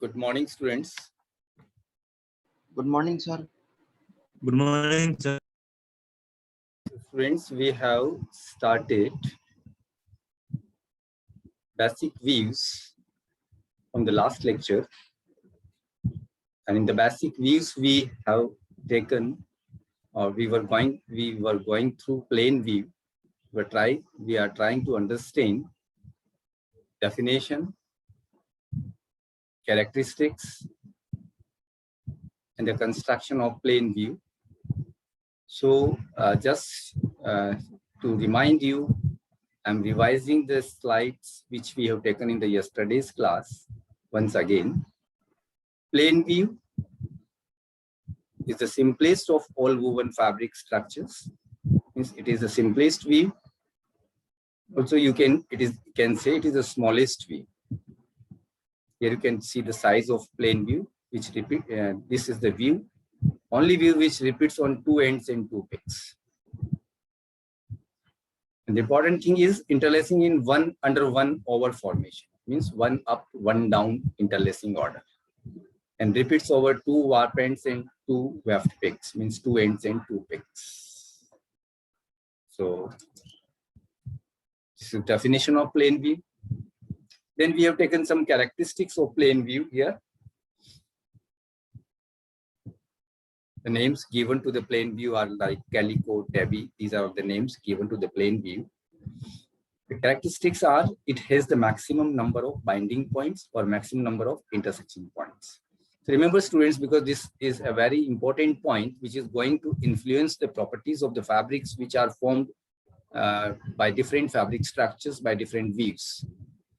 Good morning, students. Good morning, sir. Good morning, sir. Students, we have started basic views from the last lecture. And in the basic views, we have taken, or we were going through plane view. We are trying to understand definition, characteristics, and the construction of plane view. So just to remind you, I'm revising the slides which we have taken in the yesterday's class once again. Plane view is the simplest of all woven fabric structures. It is the simplest view. Also, you can say it is the smallest view. Here you can see the size of plane view, which repeat. This is the view, only view which repeats on two ends and two peaks. And the important thing is interlacing in one under one over formation, means one up, one down interlacing order, and repeats over two warp ends and two weft peaks, means two ends and two peaks. So this is the definition of plane view. Then we have taken some characteristics of plane view here. The names given to the plane view are like calico, tabby. These are the names given to the plane view. The characteristics are it has the maximum number of binding points or maximum number of intersection points. So remember, students, because this is a very important point which is going to influence the properties of the fabrics which are formed by different fabric structures by different views.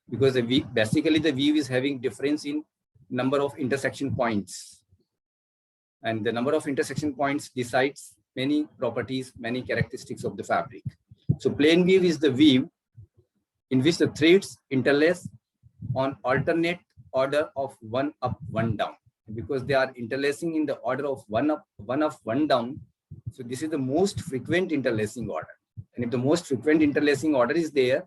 Because basically the view is having difference in number of intersection points. And the number of intersection points decides many properties, many characteristics of the fabric. So plane view is the view in which the threads interlace on alternate order of one up, one down. Because they are interlacing in the order of one up, one down. So this is the most frequent interlacing order. And if the most frequent interlacing order is there,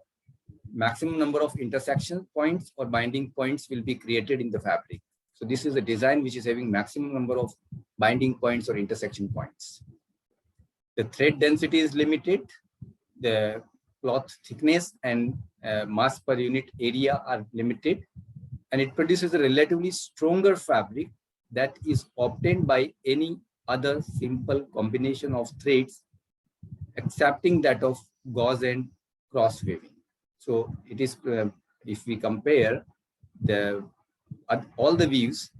maximum number of intersection points or binding points will be created in the fabric. So this is a design which is having maximum number of binding points or intersection points. The thread density is limited. The cloth thickness and mass per unit area are limited. And it produces a relatively stronger fabric that is obtained by any other simple combination of threads, excepting that of gauze and cross weaving. So it is, if we compare all the views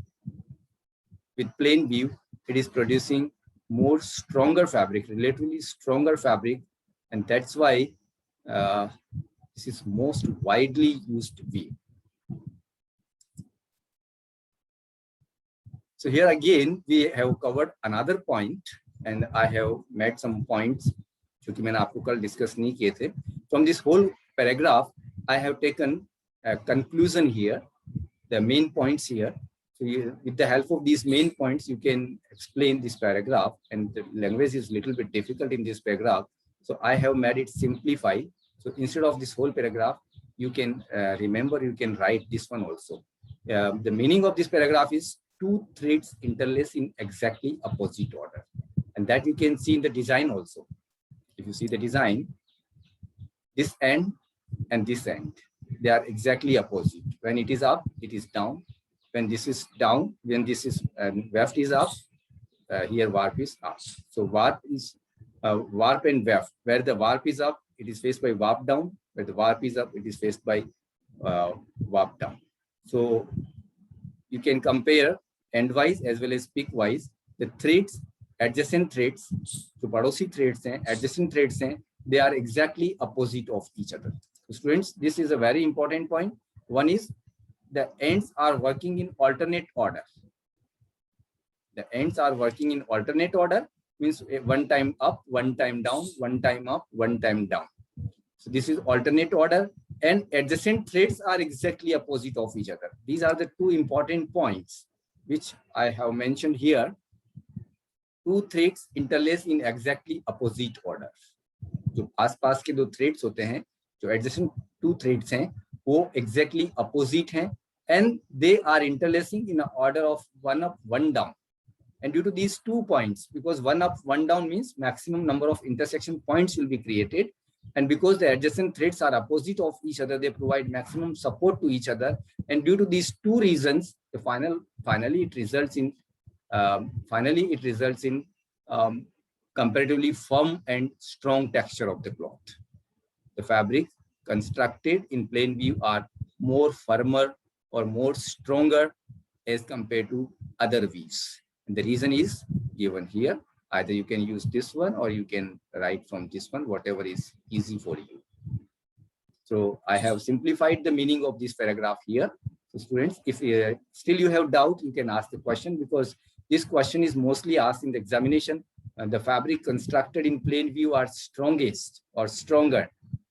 with plane view, it is producing more stronger fabric, relatively stronger fabric, and that's why this is most widely used view. So here again we have covered another point, and I have made some points जो कि मैंने आपको कल discuss नहीं किए थे. From this whole paragraph, I have taken a conclusion here, the main points here. So with the help of these main points, you can explain this paragraph, and the language is a little bit difficult in this paragraph. So I have made it simplify. So instead of this whole paragraph, you can remember, you can write this one also. The meaning of this paragraph is two threads interlace in exactly opposite order. And that you can see in the design also. If you see the design, this end and this end, they are exactly opposite. When it is up, it is down. When this is down, when this is weft is up, here warp is up. So warp is warp and weft. Where the warp is up, it is faced by warp down. Where the warp is up, it is faced by warp down. So you can compare endwise as well as peakwise. The threads, adjacent threads, जो पड़ोसी threads हैं, adjacent threads हैं, they are exactly opposite of each other. So students, this is a very important point. One is the ends are working in alternate order. The ends are working in alternate order, means one time up, one time down, one time up, one time down. So this is alternate order, and adjacent threads are exactly opposite of each other. These are the two important points which I have mentioned here. Two threads interlace in exactly opposite order. जो आस-पास के दो threads होते हैं, जो adjacent two threads हैं, वो exactly opposite हैं, and they are interlacing in an order of 1 up, 1 down. And due to these 2 points, because 1 up, 1 down means maximum number of intersection points will be created. And because the adjacent threads are opposite of each other, they provide maximum support to each other. And due to these 2 reasons, finally it results in comparatively firm and strong texture of the cloth. The fabric constructed in plain view are more firmer or more stronger as compared to other weaves. And the reason is given here. Either you can use this one or you can write from this one, whatever is easy for you. So I have simplified the meaning of this paragraph here. So students, if still you have doubt, you can ask the question, because this question is mostly asked in the examination. The fabric constructed in plain view are strongest or stronger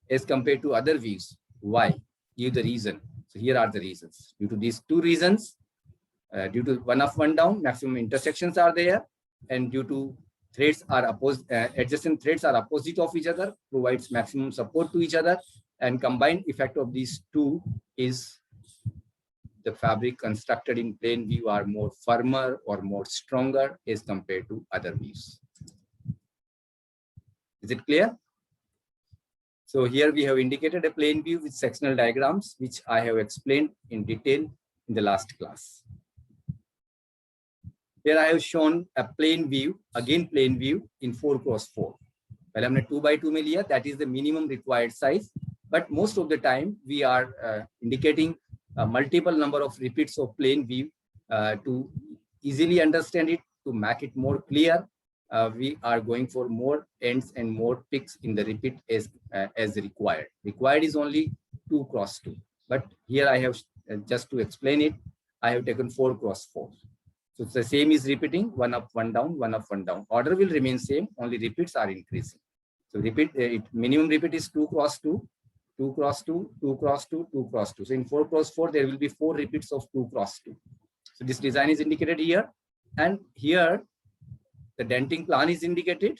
as compared to other views. Why? Give the reason. So here are the reasons. Due to these 2 reasons, due to 1 up, 1 down, maximum intersections are there, and due to threads are adjacent threads are opposite of each other, provides maximum support to each other, and combined effect of these 2 is the fabric constructed in plain view are more firmer or more stronger as compared to other views. Is it clear? So here we have indicated a plain view with sectional diagrams, which I have explained in detail in the last class. Here I have shown a plain view, again plain view in 4x4. Well, हमने 2x2 में लिया, that is the minimum required size. But most of the time we are indicating a multiple number of repeats of plain view to easily understand it, to make it more clear. We are going for more ends and more picks in the repeat as required. Required is only 2x2. But here I have, just to explain it, I have taken 4x4. So it's the same is repeating, 1 up, 1 down, 1 up, 1 down. Order will remain same, only repeats are increasing. So repeat, minimum repeat is 2x2, 2x2, 2x2, 2x2. So in 4x4, there will be 4 repeats of 2x2. So this design is indicated here. And here, the denting plan is indicated,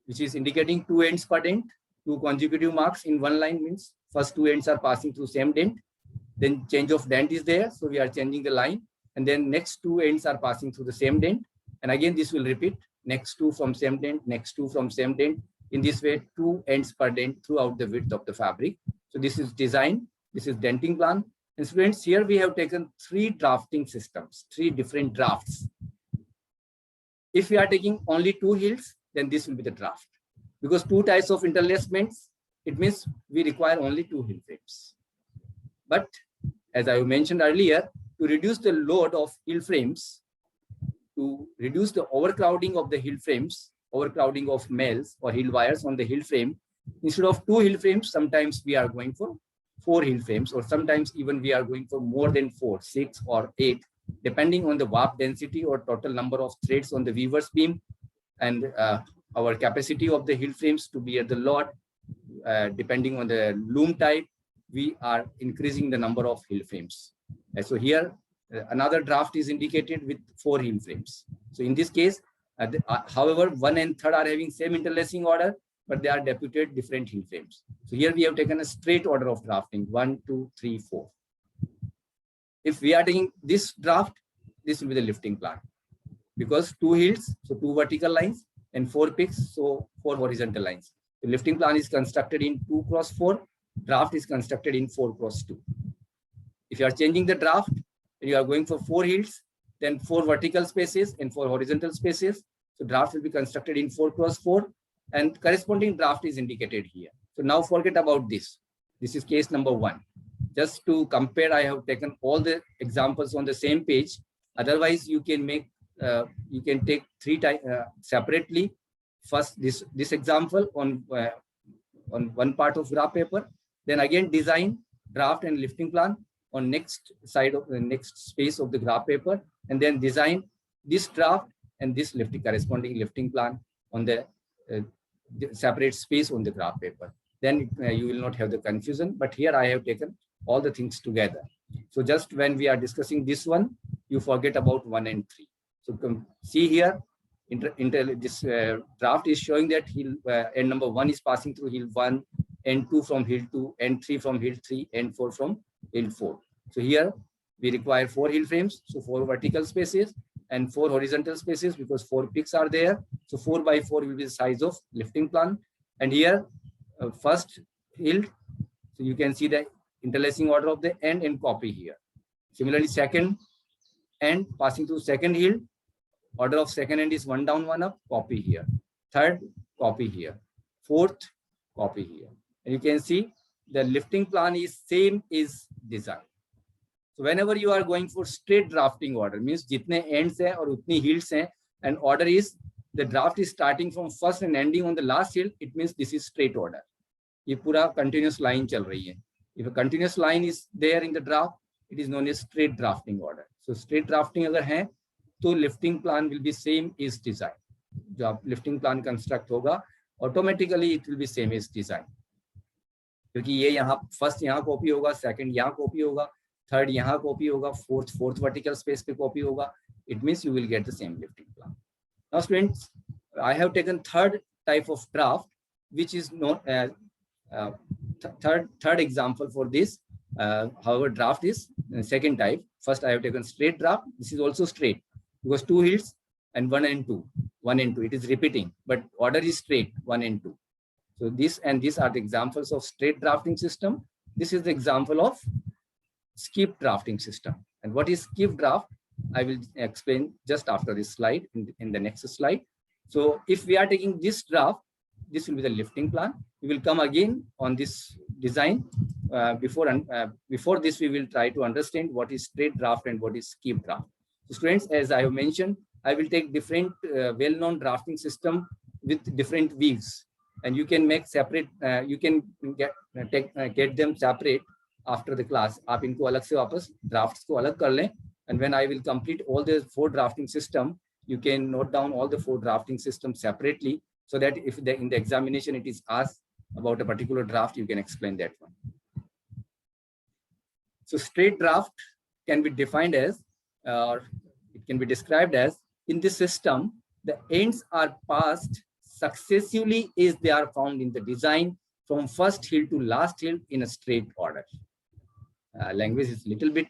which is indicating 2 ends per dent, 2 consecutive marks in one line means first 2 ends are passing through same dent. Then change of dent is there. So we are changing the line. And then next 2 ends are passing through the same dent. And again, this will repeat. Next 2 from same dent, next 2 from same dent. In this way, 2 ends per dent throughout the width of the fabric. So this is design. This is denting plan. And students, here we have taken 3 drafting systems, 3 different drafts. If we are taking only 2 hills, then this will be the draft. Because 2 types of interlacements, it means we require only 2 hill frames. But as I mentioned earlier, to reduce the load of hill frames, to reduce the overcrowding of the hill frames, overcrowding of males or hill wires on the hill frame, instead of 2 hill frames, sometimes we are going for 4 hill frames, or sometimes even we are going for more than 4, 6 or 8, depending on the warp density or total number of threads on the weaver's beam and our capacity of the hill frames to bear the load. Depending on the loom type, we are increasing the number of hill frames. And so here, another draft is indicated with 4 hill frames. So in this case, however, 1 and 3rd are having same interlacing order, but they are deputed different hill frames. So here we have taken a straight order of drafting, 1, 2, 3, 4. If we are taking this draft, this will be the lifting plan. Because 2 hills, so 2 vertical lines, and 4 picks, so 4 horizontal lines. The lifting plan is constructed in 2x4, draft is constructed in 4x2. If you are changing the draft, and you are going for 4 hills, then 4 vertical spaces and 4 horizontal spaces. So draft will be constructed in 4x4, and corresponding draft is indicated here. So now forget about this. This is case number 1. Just to compare, I have taken all the examples on the same page. Otherwise, you can make, you can take 3 separately. First, this example on one part of graph paper. Then again, design, draft, and lifting plan on next side of the next space of the graph paper, and then design this draft and this corresponding lifting plan on the separate space on the graph paper. Then you will not have the confusion. But here I have taken all the things together. So just when we are discussing this one, you forget about 1 and 3. So see here, this draft is showing that hill end number 1 is passing through hill 1, end 2 from hill 2, end 3 from hill 3, end 4 from hill 4. So here we require 4 hill frames, so 4 vertical spaces and 4 horizontal spaces because 4 peaks are there. So 4 by 4 will be the size of lifting plan. And here first hill, so you can see the interlacing order of the end and copy here. Similarly, second end passing through second hill, order of second end is 1 down 1 up, copy here. Third, copy here. Fourth, copy here. And you can see the lifting plan is same is design. So whenever you are going for straight drafting order, means jitne ends hai aur utni hills hai, and order is the draft is starting from first and ending on the last hill, it means this is straight order. ये पूरा continuous line चल रही है. If a continuous line is there in the draft, it is known as straight drafting order. So straight drafting अगर है तो lifting plan will be same is design. जो आप lifting plan construct होगा automatically it will be same as design. क्योंकि ये यहाँ first यहाँ copy होगा, second यहाँ copy होगा, third यहाँ copy होगा, fourth vertical space पे copy होगा. It means you will get the same lifting plan. Now students, I have taken third type of draft, which is known as third example for this. However, draft is second type. First I have taken straight draft. This is also straight because 2 hills and 1 and 2. 1 and 2. It is repeating, but order is straight 1 and 2. So this and these are the examples of straight drafting system. This is the example of skip drafting system. And what is skip draft? I will explain just after this slide in the next slide. So if we are taking this draft, this will be the lifting plan. We will come again on this design. Before this, we will try to understand what is straight draft and what is skip draft. So students, as I have mentioned, I will take different well-known drafting system with different views, and you can make separate. You can get them separate after the class. आप इनको अलग से वापस drafts को अलग कर लें. And when I will complete all the 4 drafting system, you can note down all the 4 drafting systems separately, so that if in the examination it is asked about a particular draft, you can explain that one. So straight draft can be defined as, or it can be described as, in this system, the ends are passed successively as they are found in the design from first hill to last hill in a straight order. Language is little bit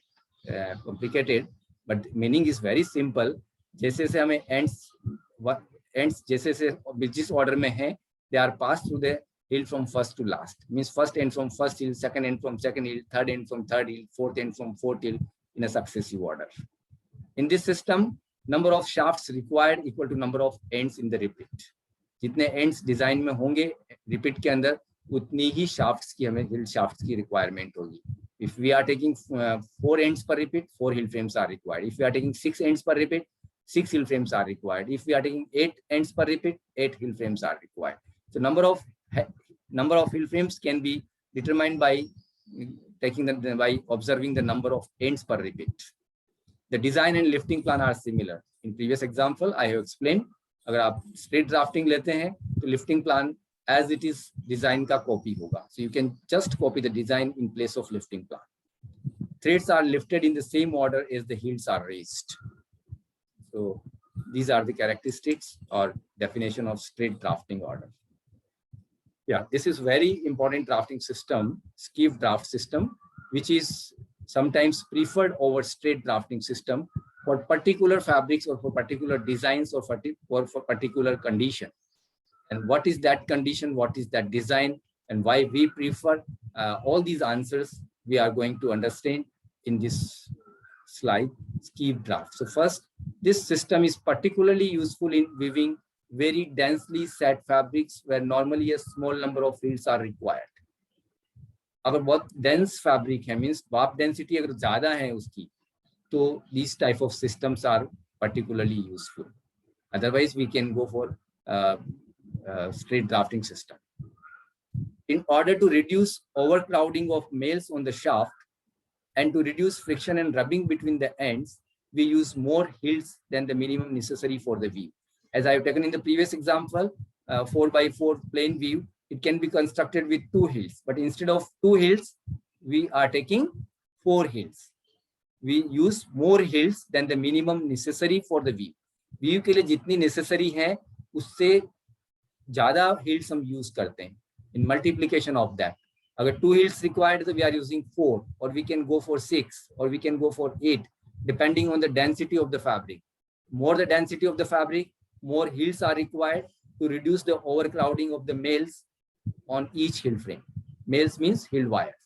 complicated, but meaning is very simple. जैसे से हमें ends जैसे से जिस order में है, they are passed through the hill from first to last. Means first end from first hill, second end from second hill, third end from third hill, fourth end from fourth hill in a successive order. In this system, number of shafts required equal to number of ends in the repeat. जितने ends design में होंगे repeat के अंदर, उतनी ही shafts की हमें hill shafts की requirement होगी. If we are taking 4 ends per repeat, 4 hill frames are required. If we are taking 6 ends per repeat, 6 hill frames are required. If we are taking 8 ends per repeat, 8 hill frames are required. So number of hill frames can be determined by by observing the number of ends per repeat. The design and lifting plan are similar. In previous example, I have explained. अगर आप straight drafting लेते हैं, तो lifting plan as it is design का copy होगा. So you can just copy the design in place of lifting plan. Threads are lifted in the same order as the hills are raised. So these are the characteristics or definition of straight drafting order. Yeah, this is very important drafting system, skip draft system, which is sometimes preferred over straight drafting system for particular fabrics or for particular designs or for particular condition. And what is that condition? What is that design? And why we prefer all these answers we are going to understand in this slide, skip draft. So first, this system is particularly useful in weaving very densely set fabrics where normally a small number of fields are required. अगर बहुत dense fabric है, means warp density अगर ज़्यादा है उसकी, तो these type of systems are particularly useful. Otherwise, we can go for straight drafting system. In order to reduce overcrowding of males on the shaft and to reduce friction and rubbing between the ends, we use more hills than the minimum necessary for the weave. As I have taken in the previous example, 4x4 plain weave, it can be constructed with 2 hills, but instead of 2 hills, we are taking 4 hills. We use more hills than the minimum necessary for the weave. Weave के लिए जितनी necessary है, उससे ज़्यादा hills हम use करते हैं in multiplication of that. अगर 2 hills required, तो we are using 4, or we can go for 6, or we can go for 8, depending on the density of the fabric. More the density of the fabric, more hills are required to reduce the overcrowding of the males on each hill frame. Males means hill wires.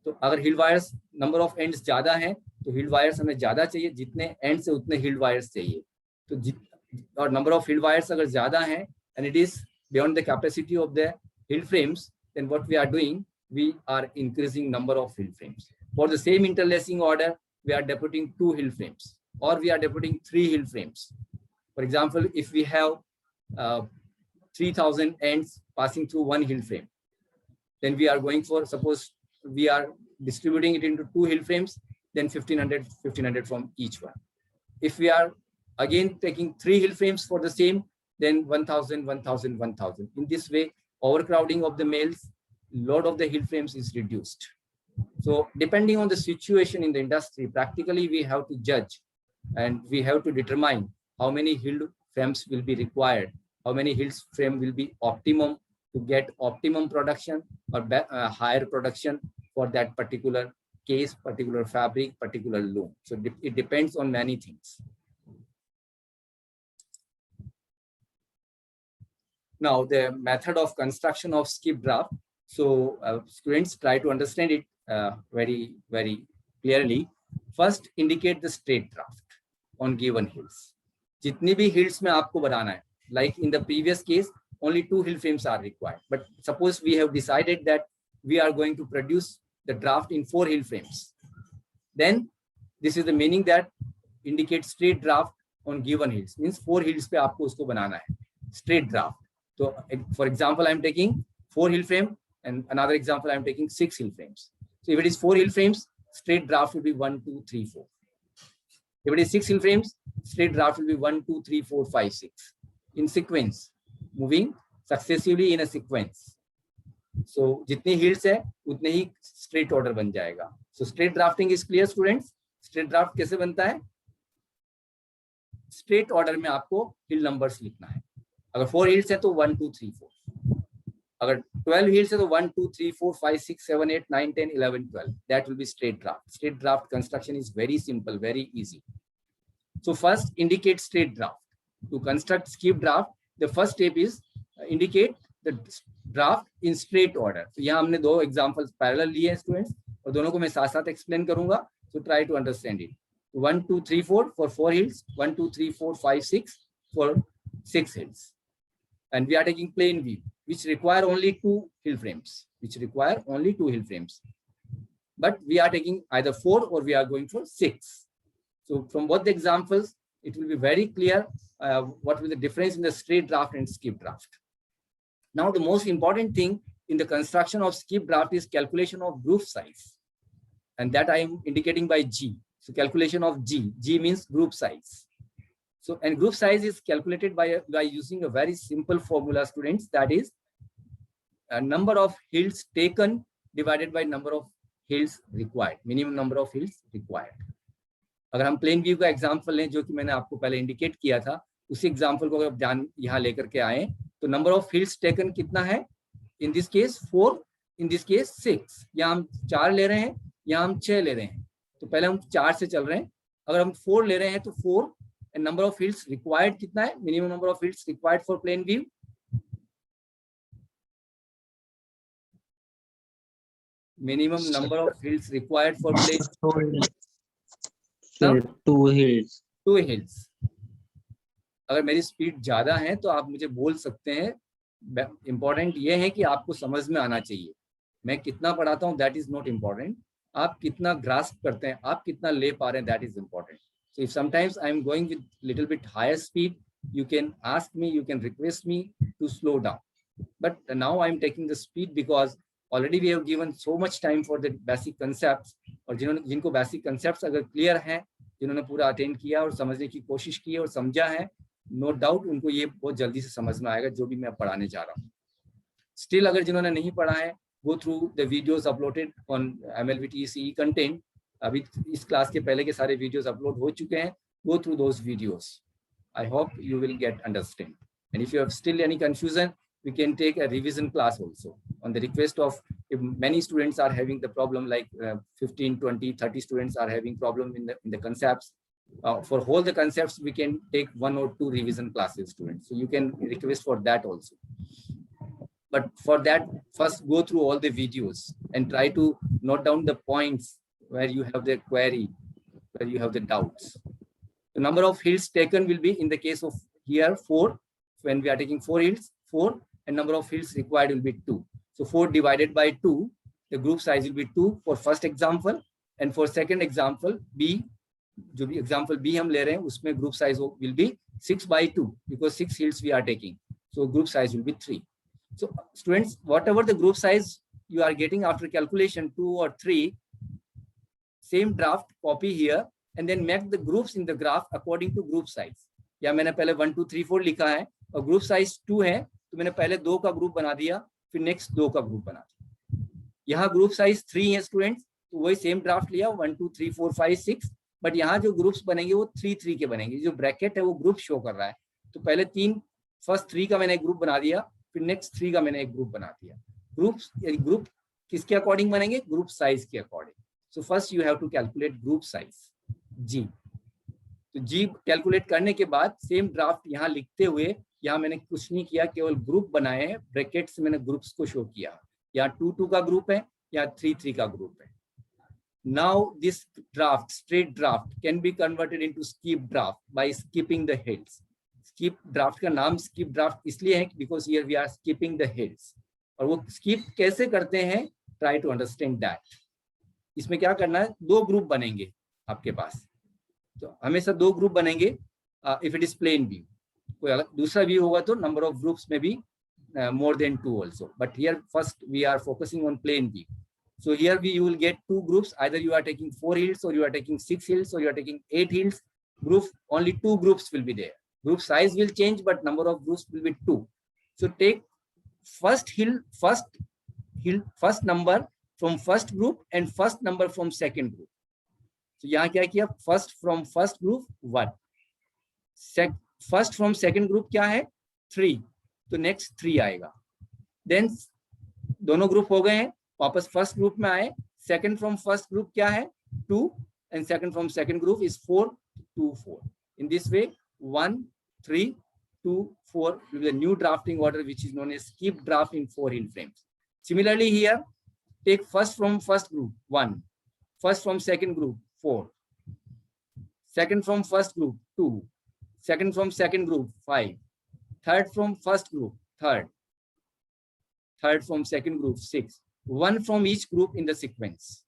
तो अगर हिल wires number of ends ज्यादा हैं तो हिल wires हमें ज्यादा चाहिए, जितने ends है उतने हिल वायर्स चाहिए. तो और नंबर ऑफ हिल वायर्स अगर ज्यादा हैं and it is beyond the capacity of the hill frames, then what we are doing, we are increasing number of hill frames. For the same interlacing order, we are deputing 2 hill frames, or we are deputing 3 hill frames. For example, if we have 3000 ends passing through 1 hill frame, then we are going for, suppose we are distributing it into 2 hill frames, then 1500 from each one. If we are again taking 3 hill frames for the same, then 1000, 1000, 1000. In this way, overcrowding of the males, load of the hill frames is reduced. So depending on the situation in the industry, practically we have to judge and we have to determine how many hill frames will be required, how many hills frame will be optimum to get optimum production or higher production for that particular case, particular fabric, particular loom. So it depends on many things. Now the method of construction of skip draft. So students try to understand it very, very clearly. First, indicate the straight draft on given hills. जितनी भी hills में आपको बनाना है, like in the previous case, only 2 hill frames are required. But suppose we have decided that we are going to produce the draft in 4 hill frames. Then this is the meaning that indicate straight draft on given hills. Means 4 hills पे आपको उसको बनाना है, straight draft. So for example, I'm taking 4 hill frame, and another example, I'm taking 6 hill frames. So if it is 4 hill frames, straight draft will be 1, 2, 3, 4. If it is 6 hill frames, straight draft will be 1, 2, 3, 4, 5, 6. In sequence, moving successively in a sequence. So जितनी hills है उतने ही straight order बन जाएगा. So straight drafting is clear, students. Straight draft कैसे बनता है? Straight order में आपको hill numbers लिखना है. अगर 4 hills है तो 1, 2, 3, 4. अगर 12 hills है तो 1, 2, 3, 4, 5, 6, 7, 8, 9, 10, 11, 12. That will be straight draft. Straight draft construction is very simple, very easy. So first, indicate straight draft. To construct skip draft, the first step is indicate the draft in straight order. So यहाँ हमने 2 examples parallel लिए हैं students, और दोनों को मैं साथ-साथ explain करूँगा. So try to understand it. 1, 2, 3, 4 for 4 hills. 1, 2, 3, 4, 5, 6 for 6 hills. And we are taking plain view, which require only 2 hill frames. But we are taking either 4 or we are going for 6. So from both the examples, it will be very clear what will the difference in the straight draft and skip draft. Now the most important thing in the construction of skip draft is calculation of group size, and that I am indicating by G. So calculation of G. G means group size. So and group size is calculated by using a very simple formula, students. That is a number of hills taken divided by number of hills required. Minimum number of hills required. अगर हम plane view का example लें जो कि मैंने आपको पहले indicate किया था, उसी एग्जांपल को अगर ध्यान यहाँ लेकर के आए तो नंबर ऑफ हिल्स टेकन कितना है? In this case 4, in this case 6. यहाँ हम 4 ले रहे हैं, यहाँ हम 6 ले रहे हैं. तो पहले हम 4 से चल रहे हैं. अगर हम 4 ले रहे हैं तो 4 and number of healds required कितना है? Minimum number of healds required for plain weave. Minimum number of hills required for plane. 2 hills. 2 hills. अगर मेरी स्पीड ज्यादा है तो आप मुझे बोल सकते हैं. इंपॉर्टेंट ये है कि आपको समझ में आना चाहिए. मैं कितना पढ़ाता हूँ दैट इज नॉट इम्पॉर्टेंट. आप कितना ग्रास्प करते हैं, आप कितना ले पा रहे हैं, that is important. So if sometimes I am going with little bit higher speed, you can ask me, you can request me to slow down. But now I am taking the speed because already we have given so much time for the basic concepts. और जिनको basic concepts अगर clear हैं, जिन्होंने पूरा attend किया और समझने की कोशिश की और समझा है, नो डाउट उनको ये बहुत जल्दी से समझ में आएगा जो भी मैं पढ़ाने जा रहा हूँ. स्टिल अगर जिन्होंने नहीं पढ़ा है, go through the videos uploaded on MLVT CE content. अभी इस क्लास के पहले के सारे वीडियोस अपलोड हो चुके हैं. Go through those videos. I hope you will get understand. And if you have still any confusion, we can take a revision class also on the request of, if many students are having the problem, like 15, 20, 30 students are having problem in the concepts. For whole the concepts, we can take 1 or 2 revision classes students. So you can request for that also. But for that, first go through all the videos and try to note down the points where you have the query, where you have the doubts. The number of hills taken will be, in the case of here, 4. When we are taking 4 hills, 4, and number of hills required will be 2. So 4 divided by 2, the group size will be 2 for first example, and for second example, B, जो भी example B हम ले रहे हैं, उसमें group size will be 6 by 2 because 6 hills we are taking. So group size will be 3. So students, whatever the group size you are getting after calculation, 2 or 3, same draft copy here and then make the groups in the graph according to group size. या मैंने पहले 1 2 3 4 लिखा है और group size 2 है, तो मैंने पहले 2 का ग्रुप बना दिया, फिर नेक्स्ट 2 का ग्रुप बना दिया. यहाँ ग्रुप साइज 3 है स्टूडेंट्स, तो वही सेम ड्राफ्ट लिया 1 2 3 4 5 6, बट यहाँ जो ग्रुप्स बनेंगे वो 3 3 के बनेंगे. जो ब्रैकेट है वो ग्रुप शो कर रहा है, तो पहले फर्स्ट 3 का मैंने एक ग्रुप बना दिया, फिर नेक्स्ट 3 का मैंने एक ग्रुप बना दिया. ग्रुप किसके अकॉर्डिंग बनेंगे? ग्रुप साइज के according. So first you have to calculate group size G. तो जी कैलकुलेट करने के बाद सेम ड्राफ्ट यहाँ लिखते हुए, यहाँ मैंने कुछ नहीं किया, केवल ग्रुप बनाए हैं, ब्रैकेट से मैंने ग्रुप्स को शो किया. यहाँ 2 2 का ग्रुप है, यहाँ 3 3 का ग्रुप है. Now this draft, straight draft, can be converted into skip draft by skipping the heads. Skip draft का नाम स्किप ड्राफ्ट इसलिए है because here we are skipping the heads. और वो स्किप कैसे करते हैं, ट्राई टू अंडरस्टैंड दैट. इसमें क्या करना है, 2 ग्रुप बनेंगे आपके पास, तो हमेशा 2 ग्रुप बनेंगे. If it is plain weave, कोई अलग दूसरा व्यू होगा तो नंबर ऑफ ग्रुप्स में भी more than 2 also, but here first we are focusing on plain view. So here you will get 2 groups, either you are taking 4 hills or you are taking 6 hills or you are taking 8 hills. Group, only 2 groups will be there. Group size will change, but number of groups will be 2. So take first number from first group and first number from second group. So यहाँ क्या किया, first from first group 1, first from second group क्या है 3, तो next 3 आएगा. Then दोनों group हो गए हैं, वापस फर्स्ट ग्रुप में आए. सेकंड फ्रॉम फर्स्ट ग्रुप क्या है 2, and second from second group is 4 2 4. In this way 1 3 2 4 with a new drafting order which is known as skip draft in 4 hill frames. Similarly here, take first from first group 1, first from second group 4, second from first group 2, second from second group 5, third from first group 3rd, third from second group 6, 1 from each group in the sequence.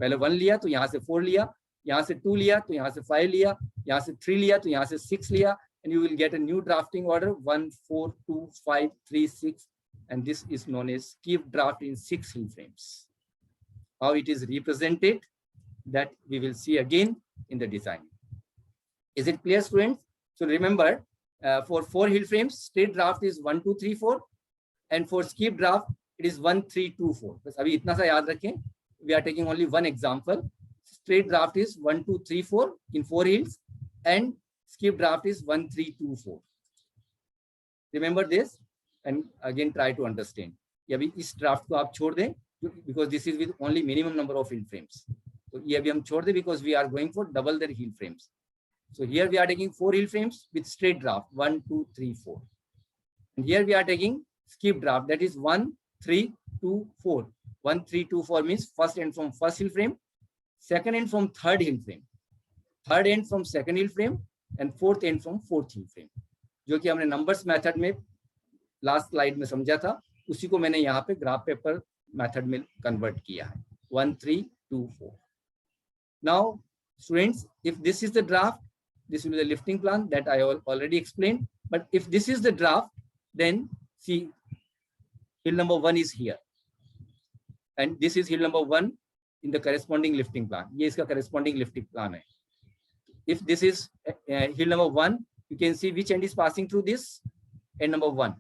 पहले 1 लिया तो यहाँ से 4 लिया, यहाँ से 2 लिया तो यहाँ से 5 लिया, यहाँ से 3 लिया तो यहाँ से 6 लिया, and you will get a new drafting order 1 4 2 5 3 6, and this is known as skip draft in 6 hill frames. How it is represented, that we will see again in the design. Is it clear, students? So remember, for 4 hill frames, straight draft is 1 2 3 4, and for skip draft it is 1 3 2 4. बस अभी इतना सा याद रखें. We are taking only one example. Straight draft is 1 2 3 4 in 4 hills, and skip draft is 1 3 2 4. Remember this, and again try to understand. ये अभी इस draft को आप छोड़ दें, because this is with only minimum number of hill frames. तो ये अभी हम छोड़ दें because we are going for double the hill frames. So here we are taking 4 hill frames with straight draft 1 2 3 4, and here we are taking skip draft, that is 1 3 2 4. 1 3 2 4 means first end from first hill frame, second end from third hill frame, third end from second hill frame, and fourth end from fourth hill frame. जो कि हमने numbers method में last slide में समझा था, उसी को मैंने यहाँ पे ग्राफ पेपर मेथड में कन्वर्ट किया है. 1 3 2 4. Now students, if this is the draft, this will be the lifting plan that I already explained. But if this is the draft, then see, hill number 1 is here, and this is hill number 1 in the corresponding lifting plan. ये इसका corresponding lifting plan है. If this is hill number 1, you can see which end is passing through this, end number 1.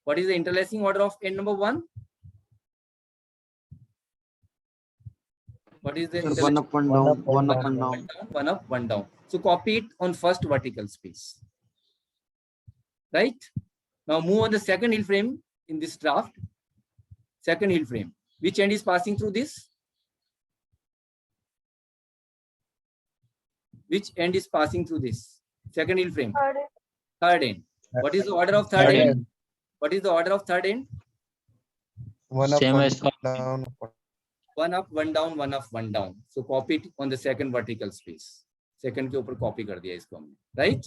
What is the interlacing order of end number 1? What is the 1 up, 1 down, 1 up and down. 1 up, 1 down. So copy it on first vertical space. Right? Now move on the second hill frame. in this draft? Second hill frame. Which end is passing through this? Which end is passing through this? Second hill frame. Third end. What is the order of third end? What is the order of third end? One up, Same one as first. down. One up, one down, one up, one down. So copy it on the second vertical space. Second के ऊपर copy कर दिया इसको हमने, right?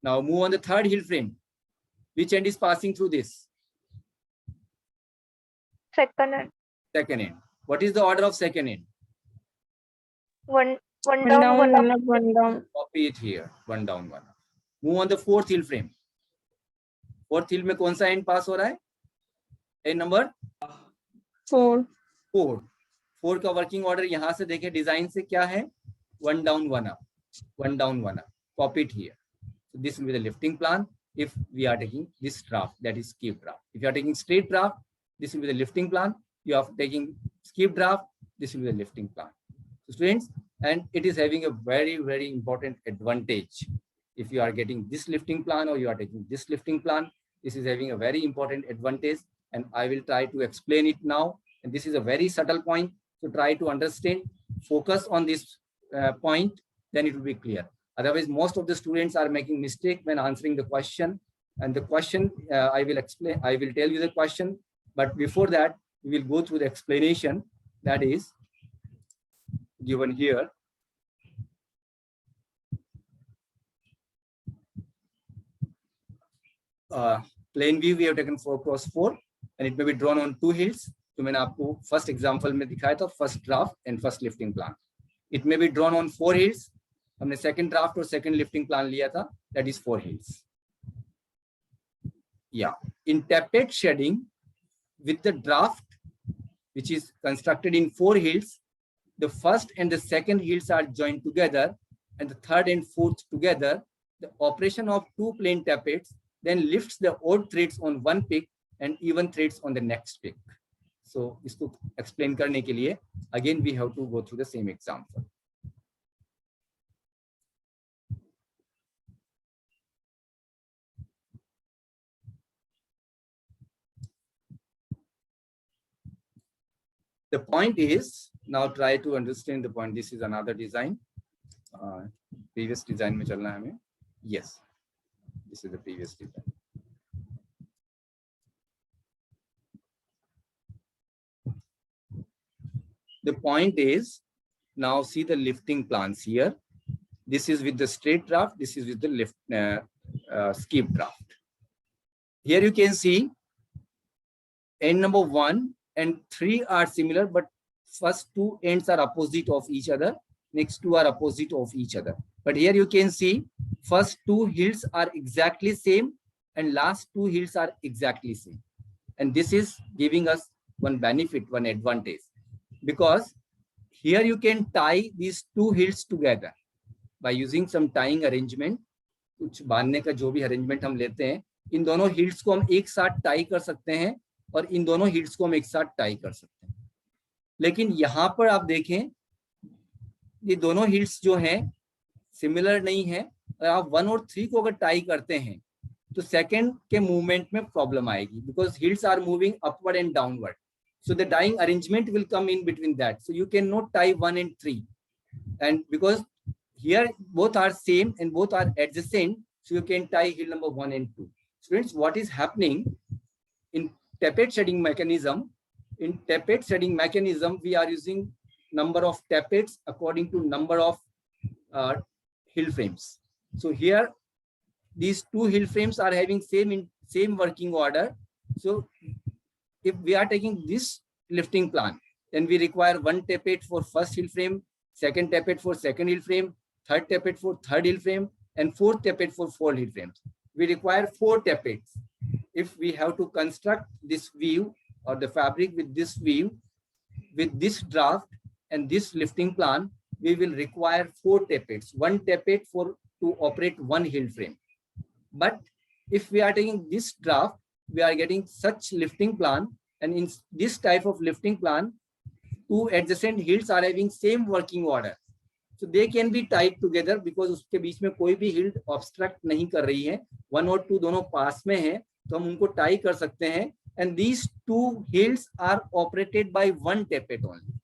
Now move on the third hill frame. Which end is passing through this? Second end. Second end. What is the order of second end? One down, one up. one down. Copy it here. One down, one up. Move on the fourth hill frame. Fourth hill में कौन सा end pass हो रहा है? End number 4. 4. 4 का working order यहाँ से देखें डिजाइन से क्या है? One down, one up. One down, one up. Copy it here. So this will be the lifting plan if we are taking this draft, that is skip draft. If you are taking straight draft, this will be the lifting plan. You are taking skip draft, this will be the lifting plan. So students, and it is having a very, very important advantage. If you are getting this lifting plan or you are taking this lifting plan, this is having a very important advantage, and I will try to explain it now. And this is a very subtle point, so try to understand, focus on this point, then it will be clear. Otherwise, most of the students are making mistake when answering the question. And the question, I will explain, I will tell you the question, but before that, we will go through the explanation that is given here. Plane view we have taken 4x4 and it may be drawn on 2 hills. तो मैंने आपको first example में दिखाया था, first draft and first lifting plan. It may be drawn on 4 hills. हमने second draft और second lifting plan लिया था, that is 4 hills. Yeah, in tapered shading with the draft which is constructed in 4 hills, the first and the second hills are joined together and the third and fourth together. The operation of 2 plane tapetes then lifts the odd threads on one peak and even threads on the next peak. So इसको explain करने के लिए again we have to go through the same example. The point is, now try to understand the point. This is another design. Previous design में चलना है हमें. Yes, this is the previous design. The point is, now see the lifting plans here. This is with the straight draft. This is with the lift skip draft. Here you can see end number 1 and 3 are similar, but first 2 ends are opposite of each other. Next 2 are opposite of each other. But here you can see first 2 hills are exactly same and last 2 hills are exactly same. And this is giving us one benefit, one advantage, because here you can tie these 2 hills together by using some tying arrangement. कुछ बांधने का जो भी arrangement हम लेते हैं, इन दोनों hills को हम एक साथ tie कर सकते हैं और इन दोनों hills को हम एक साथ tie कर सकते हैं. लेकिन यहाँ पर आप देखें ये दोनों hills जो हैं सिमिलर नहीं है, और आप 1 और 3 को अगर टाई करते हैं तो सेकंड के मूवमेंट में प्रॉब्लम आएगी, because healds are moving upward and downward. So the tying arrangement will come in between that. So you cannot tie 1 and 3, and because here both are same and both are adjacent, so you can tie hill number 1 and 2. Students, what is happening in tapered shading mechanism? In tapered shading mechanism, we are using number of tapetes according to number of hill frames. So here these 2 hill frames are having same working order. So if we are taking this lifting plan, then we require 1 tapete for first hill frame, 2nd tapete for 2nd hill frame, 3rd tapete for 3rd hill frame, and 4th tapete for 4 hill frames. We require 4 tapetes. If we have to construct this view or the fabric with this view, with this draft and this lifting plan, we will require 4 tapetes, 1 tapete to operate 1 hill frame. But if we are taking this draft, we are getting such lifting plan, and in this type of lifting plan, 2 adjacent hills are having same working order, so they can be tied together because उसके बीच में कोई भी hill obstruct नहीं कर रही है. 1 और 2 दोनों पास में है, तो हम उनको टाई कर सकते हैं, and these two hills are operated by one tappet only.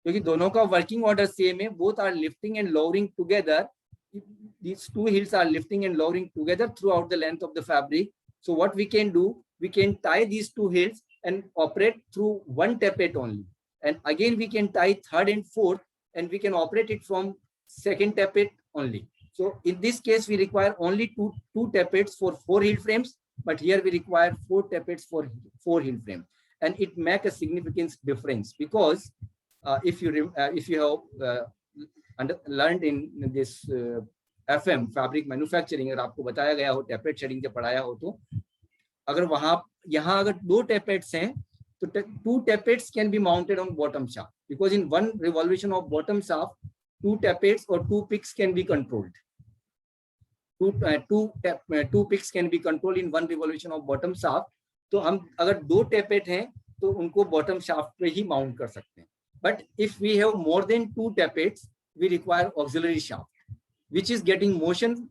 क्योंकि दोनों का वर्किंग ऑर्डर सेम है, both are lifting and lowering together. These two hills are lifting and lowering together throughout the length of the fabric. So what we can do, we can tie these two hills and operate through one tappet only. And again, we can tie third and fourth, and we can operate it from second tappet only. So in this case, we require only two tappets for 4 heel frames, but here we require 4 tappets for 4 heel frames. And it makes a significant difference, because if you have learned in this FM fabric manufacturing, अगर आपको बताया गया हो, tappet shading जब पढ़ाया हो, तो अगर यहाँ अगर 2 tappets हैं, तो 2 tappets can be mounted on bottom shaft, because in one revolution of bottom shaft, 2 tappets or 2 picks can be controlled. Two picks can be controlled in one revolution of bottom shaft. तो हम अगर 2 tappet हैं, तो उनको bottom shaft पे ही mount कर सकते हैं. But if we have more than 2 tappets, we require auxiliary shaft, which is getting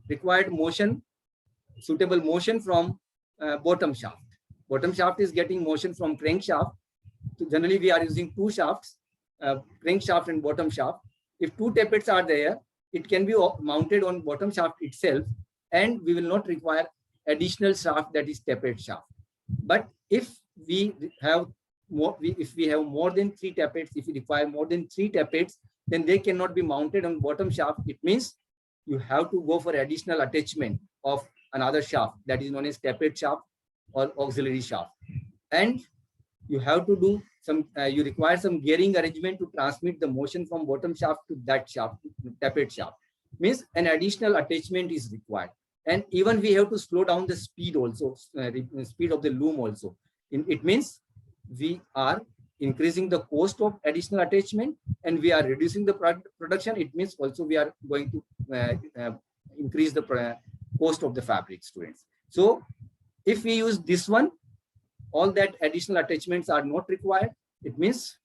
required motion, suitable motion from bottom shaft. Bottom shaft is getting motion from crankshaft. So generally, we are using 2 shafts, crankshaft and bottom shaft. If 2 tappets are there, it can be mounted on bottom shaft itself, and we will not require additional shaft, that is tappet shaft. But if we have more than 3 tappets, if we require more than 3 tappets, then they cannot be mounted on bottom shaft. It means you have to go for additional attachment of another shaft, that is known as tappet shaft or auxiliary shaft. And you have to do some, you require some gearing arrangement to transmit the motion from bottom shaft to that shaft, tappet shaft. Means an additional attachment is required. And even we have to slow down the speed also, speed of the loom also. It means we are increasing the cost of additional attachment, and we are reducing the production. It means also we are going to increase the cost of the fabric, students. So if we use this one, all that additional attachments are not required. It means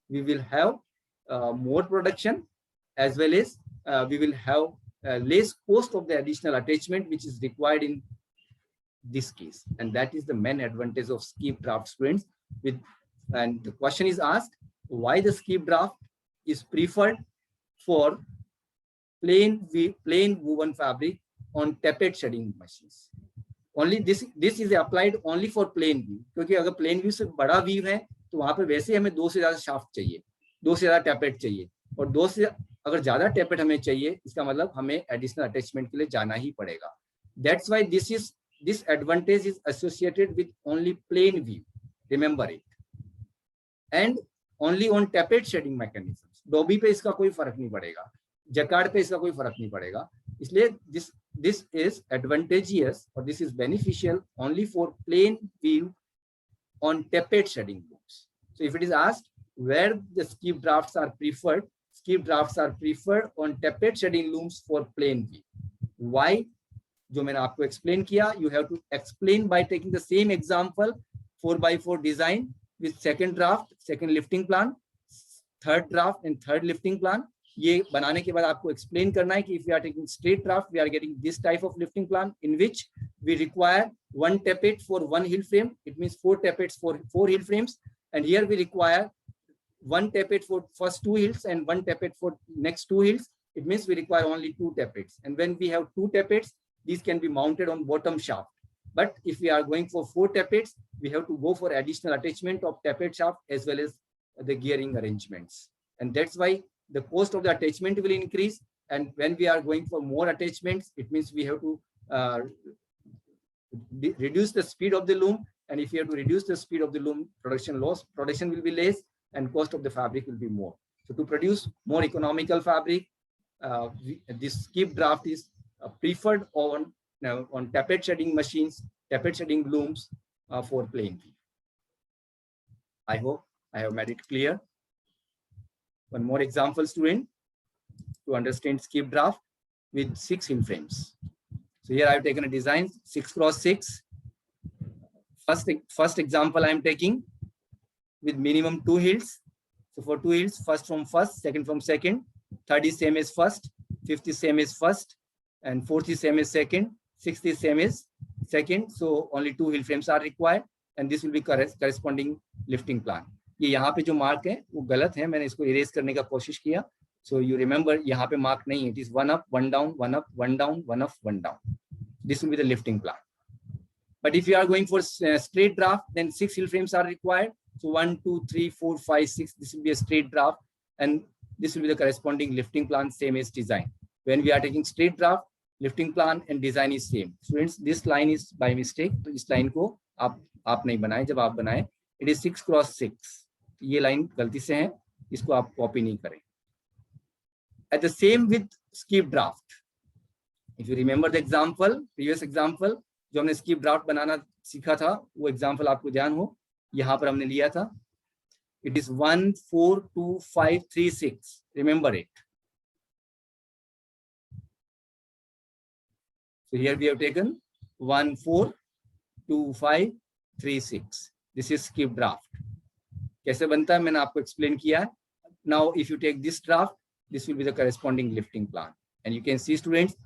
we will have more production, as well as we will have less cost of the additional attachment which is required in this case. And that is the main advantage of skip draft, students. And the question is asked, why the skip draft is preferred for plain woven fabric on tappet shading machines. Only this is applied only for plain view, क्योंकि अगर plain view से बड़ा view है, तो वहां पे वैसे हमें 2 से ज्यादा shaft चाहिए, 2 से ज्यादा tappet चाहिए, और 2 से अगर ज्यादा tappet हमें चाहिए, इसका मतलब हमें additional attachment के लिए जाना ही पड़ेगा. That's why this advantage is associated with only plain view. Remember it. And only on tappet shading mechanisms. Dobby पे इसका कोई फर्क नहीं पड़ेगा, जकार्ड पे इसका कोई फर्क नहीं पड़ेगा. इसलिए this is advantageous, or this is beneficial only for plain view on tappet shading looms. So if it is asked where the skip drafts are preferred on tappet shading looms for plain view. Why? जो मैंने आपको explain किया, you have to explain by taking the same example, 4x4 design with second draft, second lifting plan, third draft and third lifting plan. ये बनाने के बाद आपको explain करना है कि if we are taking straight draft, we are getting this type of lifting plan in which we require 1 tappet for 1 heel frame. It means 4 tappets for 4 heel frames. And here we require 1 tappet for first 2 heels and 1 tappet for next 2 heels. It means we require only 2 tappets. And when we have 2 tappets, these can be mounted on bottom shaft. But if we are going for 4 tappets, we have to go for additional attachment of tappet shaft as well as the gearing arrangements. And that's why the cost of the attachment will increase. And when we are going for more attachments, it means we have to reduce the speed of the loom. And if you have to reduce the speed of the loom, production will be less and cost of the fabric will be more. So to produce more economical fabric, this skip draft is preferred on tappet shading machines, tappet shading looms for plain view. I hope I have made it clear. One more example, student, to understand skip draft with 6 heel frames. So here I have taken a design 6x6. First example I am taking with minimum 2 heels. So for 2 heels, first from first, second from second, third is same as first, fifth is same as first, and fourth is same as second, sixth is same as second, so only 2 hill frames are required, and this will be corresponding lifting plan. ये यहाँ पे जो mark है वो गलत है, मैंने इसको इरेज करने का कोशिश किया. So you remember यहाँ पे मार्क नहीं है, it is 1 up, 1 down, 1 up, 1 down, 1 up, 1 down. This will be the lifting plan. But if you are going for straight draft, then 6 hill frames are required. So 1, 2, 3, 4, 5, 6. This will be a straight draft, and this will be the corresponding lifting plan, same as design. When we are taking straight draft, lifting plan and design is same. Students, this line is by mistake. तो इस line को आप नहीं बनाए. जब आप बनाए, it is 6 cross 6. ये line गलती से है, इसको आप copy नहीं करें. At the same with skip draft. If you remember the example, previous example, जो हमने skip draft बनाना सीखा था, वो example आपको ध्यान हो, यहाँ पर हमने लिया था. It is 1, 4, 2, 5, 3, 6. Remember it. So here we have taken 1, 4, 2, 5, 3, 6. This is skip draft. कैसे बनता है मैंने आपको explain किया है. Now if you take this draft, this will be the corresponding lifting plan. And you can see, students,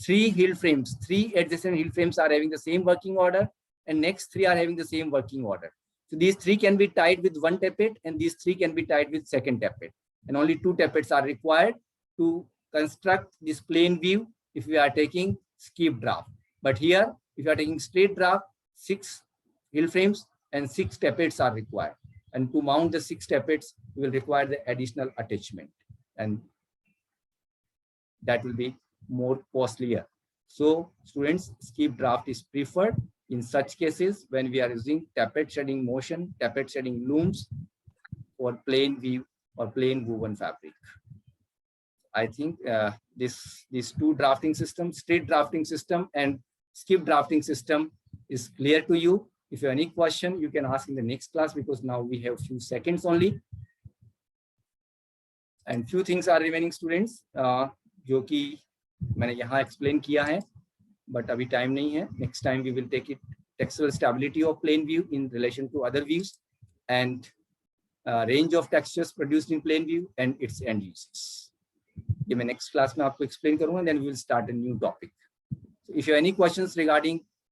3 hill frames, 3 adjacent hill frames are having the same working order, and next 3 are having the same working order. So these 3 can be tied with 1 tappet, and these 3 can be tied with 2nd tappet. And only 2 tappets are required to construct this plane view if we are taking skip draft. But here, if you are taking straight draft, 6 hill frames and 6 tappets are required. And to mount the 6 tappets, we will require the additional attachment, and that will be more costlier. So students, skip draft is preferred in such cases when we are using tappet shedding motion, tappet shedding looms, or plain view or plain woven fabric. I think these 2 drafting systems, straight drafting system and skip drafting system, is clear to you. If you have any question, you can ask in the next class, because now we have few seconds only. And few things are remaining, students, जो कि मैंने यहाँ explain किया है, but अभी time नहीं है. Next time we will take it textural stability of plane view in relation to other views, and range of textures produced in plane view and its end uses. ये मैं next class में आपको explain करूँगा, then we will start a new topic. So if you have any questions regarding